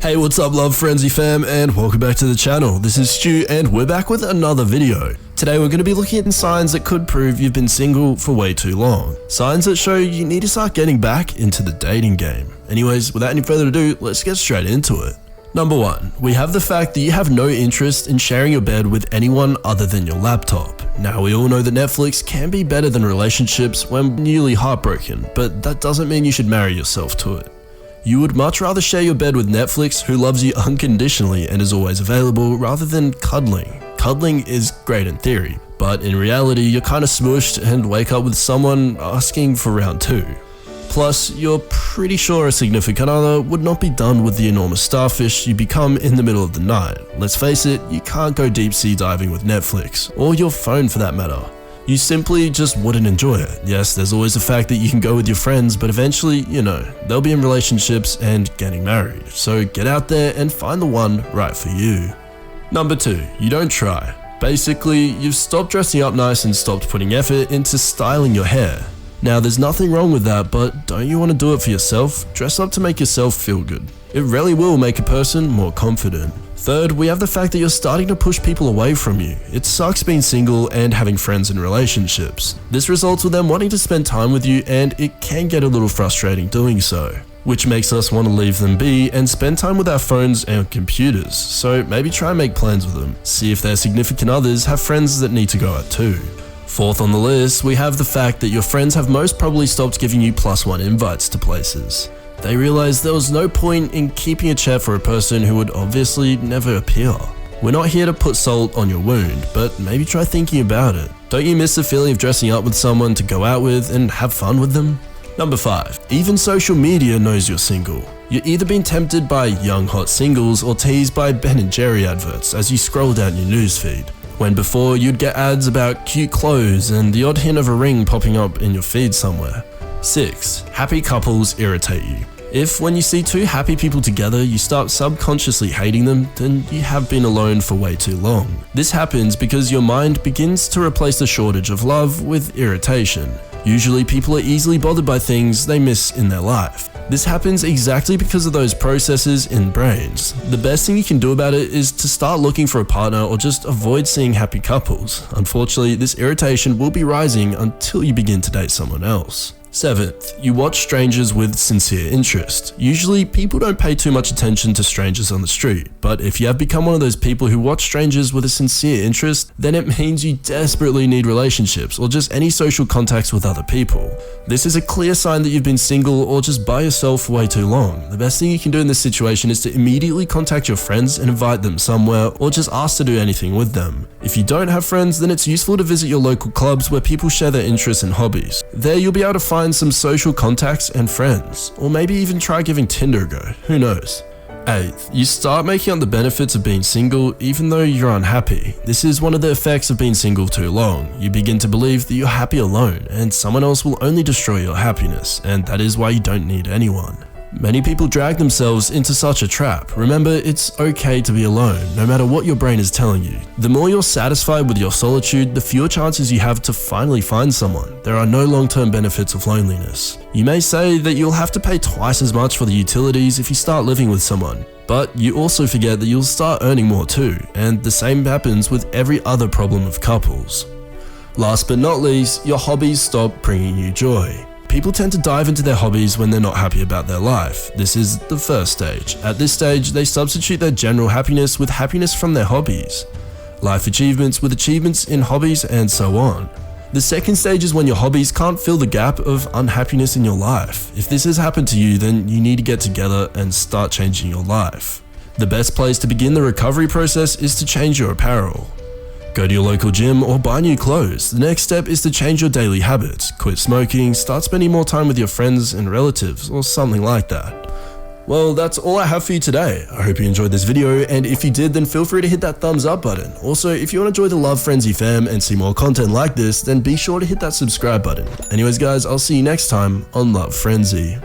Hey, what's up Love Frenzy fam, and welcome back to the channel. This is Stu and we're back with another video. Today we're going to be looking at signs that could prove you've been single for way too long. Signs that show you need to start getting back into the dating game. Anyways, without any further ado, let's get straight into it. Number 1, we have the fact that you have no interest in sharing your bed with anyone other than your laptop. Now we all know that Netflix can be better than relationships when newly heartbroken, but that doesn't mean you should marry yourself to it. You would much rather share your bed with Netflix, who loves you unconditionally and is always available, rather than cuddling. Cuddling is great in theory, but in reality you're kinda smushed and wake up with someone asking for round 2. Plus, you're pretty sure a significant other would not be done with the enormous starfish you become in the middle of the night. Let's face it, you can't go deep sea diving with Netflix, or your phone for that matter. You simply just wouldn't enjoy it. Yes, there's always the fact that you can go with your friends, but eventually, they'll be in relationships and getting married. So get out there and find the one right for you. Number 2, you don't try. Basically, you've stopped dressing up nice and stopped putting effort into styling your hair. Now, there's nothing wrong with that, but don't you want to do it for yourself? Dress up to make yourself feel good. It really will make a person more confident. Third, we have the fact that you're starting to push people away from you. It sucks being single and having friends in relationships. This results with them wanting to spend time with you, and it can get a little frustrating doing so, which makes us want to leave them be and spend time with our phones and computers. So maybe try and make plans with them. See if their significant others have friends that need to go out too. Fourth on the list, we have the fact that your friends have most probably stopped giving you +1 invites to places. They realized there was no point in keeping a chat for a person who would obviously never appear. We're not here to put salt on your wound, but maybe try thinking about it. Don't you miss the feeling of dressing up with someone to go out with and have fun with them? Number 5, even social media knows you're single. You're either being tempted by young hot singles or teased by Ben & Jerry adverts as you scroll down your newsfeed. When before you'd get ads about cute clothes and the odd hint of a ring popping up in your feed somewhere. 6, happy couples irritate you. If when you see two happy people together you start subconsciously hating them, then you have been alone for way too long. This happens because your mind begins to replace the shortage of love with irritation. Usually people are easily bothered by things they miss in their life. This happens exactly because of those processes in brains. The best thing you can do about it is to start looking for a partner or just avoid seeing happy couples. Unfortunately, this irritation will be rising until you begin to date someone else. 7th, you watch strangers with sincere interest. Usually, people don't pay too much attention to strangers on the street, but if you have become one of those people who watch strangers with a sincere interest, then it means you desperately need relationships or just any social contacts with other people. This is a clear sign that you've been single or just by yourself for way too long. The best thing you can do in this situation is to immediately contact your friends and invite them somewhere or just ask to do anything with them. If you don't have friends, then it's useful to visit your local clubs where people share their interests and hobbies. There you'll be able to find some social contacts and friends, or maybe even try giving Tinder a go, who knows. 8th, you start making up the benefits of being single even though you're unhappy. This is one of the effects of being single too long. You begin to believe that you're happy alone and someone else will only destroy your happiness, and that is why you don't need anyone. Many people drag themselves into such a trap. Remember, it's okay to be alone, no matter what your brain is telling you. The more you're satisfied with your solitude, the fewer chances you have to finally find someone. There are no long-term benefits of loneliness. You may say that you'll have to pay twice as much for the utilities if you start living with someone, but you also forget that you'll start earning more too, and the same happens with every other problem of couples. Last but not least, your hobbies stop bringing you joy. People tend to dive into their hobbies when they're not happy about their life. This is the first stage. At this stage, they substitute their general happiness with happiness from their hobbies, life achievements with achievements in hobbies, and so on. The second stage is when your hobbies can't fill the gap of unhappiness in your life. If this has happened to you, then you need to get together and start changing your life. The best place to begin the recovery process is to change your apparel. Go to your local gym or buy new clothes. The next step is to change your daily habits. Quit smoking, start spending more time with your friends and relatives, or something like that. Well, that's all I have for you today. I hope you enjoyed this video, and if you did, then feel free to hit that thumbs up button. Also, if you want to join the Love Frenzy fam and see more content like this, then be sure to hit that subscribe button. Anyways guys, I'll see you next time on Love Frenzy.